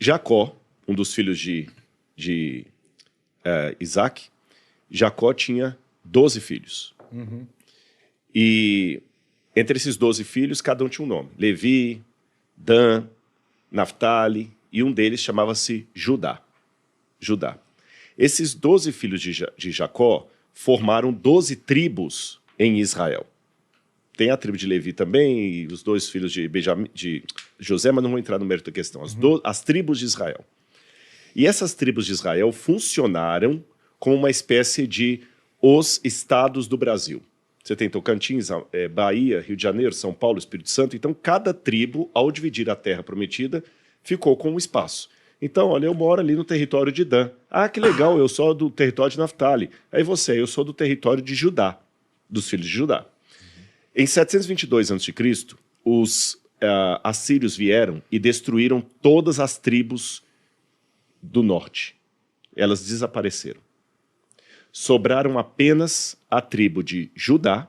Jacó, um dos filhos de Isaac, Jacó tinha 12 filhos. E entre esses 12 filhos, cada um tinha um nome. Levi, Dan, Naftali, e um deles chamava-se Judá. Esses 12 filhos de Jacó formaram 12 tribos em Israel. Tem a tribo de Levi também, e os 2 filhos de José, mas não vou entrar no mérito da questão. As tribos de Israel. E essas tribos de Israel funcionaram como uma espécie de os estados do Brasil. Você tem Tocantins, Bahia, Rio de Janeiro, São Paulo, Espírito Santo. Então, cada tribo, ao dividir a terra prometida, ficou com um espaço. Então, olha, eu moro ali no território de Dan. Ah, que legal, eu sou do território de Naftali. Aí eu sou do território de Judá, dos filhos de Judá. Em 722 a.C., os assírios vieram e destruíram todas as tribos do norte. Elas desapareceram. Sobraram apenas a tribo de Judá,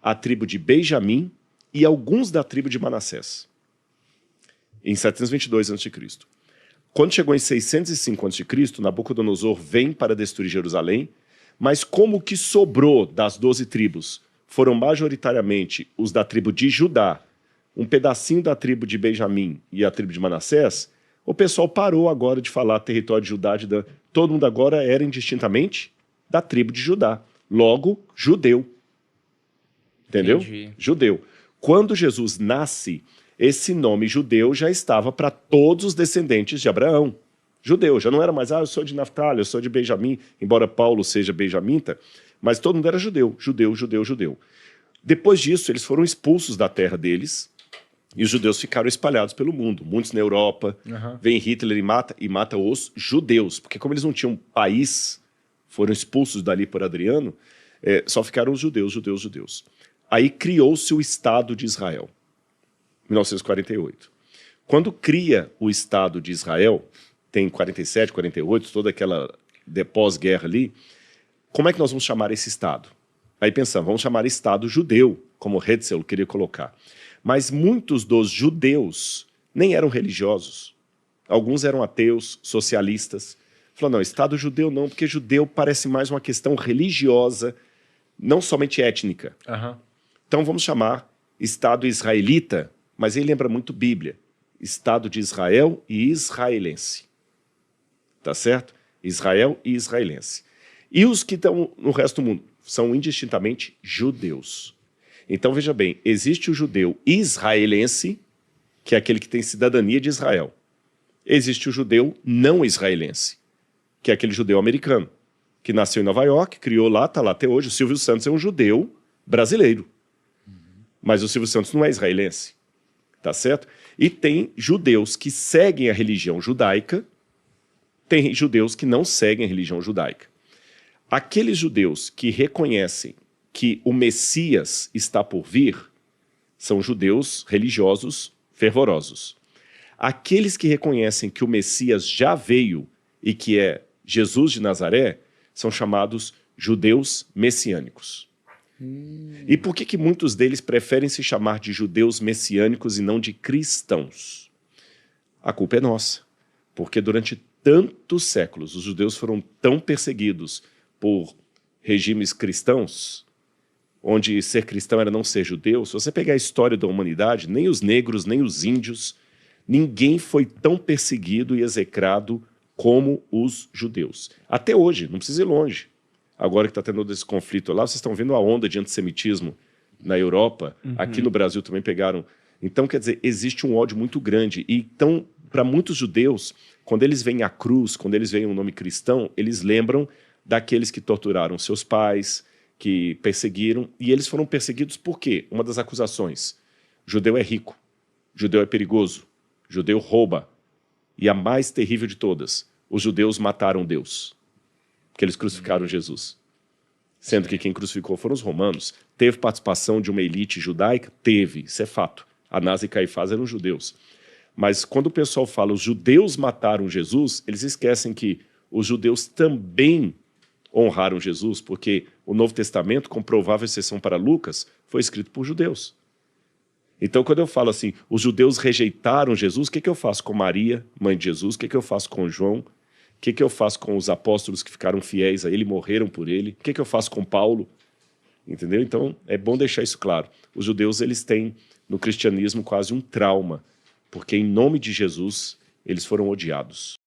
a tribo de Benjamim e alguns da tribo de Manassés. Em 722 a.C. Quando chegou em 605 a.C., Nabucodonosor vem para destruir Jerusalém, mas como o que sobrou das 12 tribos foram majoritariamente os da tribo de Judá, um pedacinho da tribo de Benjamim e a tribo de Manassés, o pessoal parou agora de falar território de Judá, de Dan. Todo mundo agora era indistintamente da tribo de Judá. Logo, judeu. Entendeu? Entendi. Judeu. Quando Jesus nasce, esse nome judeu já estava para todos os descendentes de Abraão. Judeu, já não era mais, eu sou de Naftali, eu sou de Benjamim, embora Paulo seja benjamita, mas todo mundo era judeu. Depois disso, eles foram expulsos da terra deles, e os judeus ficaram espalhados pelo mundo. Muitos na Europa. Vem Hitler e mata os judeus. Porque como eles não tinham país, foram expulsos dali por Adriano, só ficaram os judeus. Aí criou-se o Estado de Israel, 1948. Quando cria o Estado de Israel, tem 47, 48, toda aquela pós-guerra ali, como é que nós vamos chamar esse Estado? Aí pensamos, vamos chamar Estado judeu, como Hetzel queria colocar. Mas muitos dos judeus nem eram religiosos. Alguns eram ateus, socialistas. Falaram, não, Estado judeu não, porque judeu parece mais uma questão religiosa, não somente étnica. Então vamos chamar Estado israelita, mas ele lembra muito Bíblia. Estado de Israel e israelense. Tá certo? Israel e israelense. E os que estão no resto do mundo são indistintamente judeus. Então, veja bem, existe o judeu israelense, que é aquele que tem cidadania de Israel. Existe o judeu não israelense, que é aquele judeu americano, que nasceu em Nova York, criou lá, está lá até hoje. O Silvio Santos é um judeu brasileiro. Mas o Silvio Santos não é israelense. Tá certo? E tem judeus que seguem a religião judaica, tem judeus que não seguem a religião judaica. Aqueles judeus que reconhecem que o Messias está por vir são judeus religiosos fervorosos. Aqueles que reconhecem que o Messias já veio e que é Jesus de Nazaré são chamados judeus messiânicos. E por que muitos deles preferem se chamar de judeus messiânicos e não de cristãos? A culpa é nossa, porque durante tantos séculos os judeus foram tão perseguidos por regimes cristãos, onde ser cristão era não ser judeu. Se você pegar a história da humanidade, nem os negros, nem os índios, ninguém foi tão perseguido e execrado como os judeus. Até hoje, não precisa ir longe. Agora que está tendo esse conflito lá, vocês estão vendo a onda de antissemitismo na Europa, aqui no Brasil também pegaram. Então, quer dizer, existe um ódio muito grande. E então, para muitos judeus, quando eles veem a cruz, quando eles veem o nome cristão, eles lembram daqueles que torturaram seus pais, que perseguiram, e eles foram perseguidos por quê? Uma das acusações: judeu é rico, judeu é perigoso, judeu rouba. E a mais terrível de todas, os judeus mataram Deus, porque eles crucificaram Jesus. Sendo que quem crucificou foram os romanos. Teve participação de uma elite judaica? Teve, isso é fato. Anás e Caifás eram judeus. Mas quando o pessoal fala os judeus mataram Jesus, eles esquecem que os judeus também honraram Jesus, porque o Novo Testamento, com provável exceção para Lucas, foi escrito por judeus. Então, quando eu falo assim, os judeus rejeitaram Jesus, o que eu faço com Maria, mãe de Jesus? O que eu faço com João? O que eu faço com os apóstolos que ficaram fiéis a ele, morreram por ele? O que eu faço com Paulo? Entendeu? Então, é bom deixar isso claro. Os judeus, eles têm, no cristianismo, quase um trauma, porque em nome de Jesus, eles foram odiados.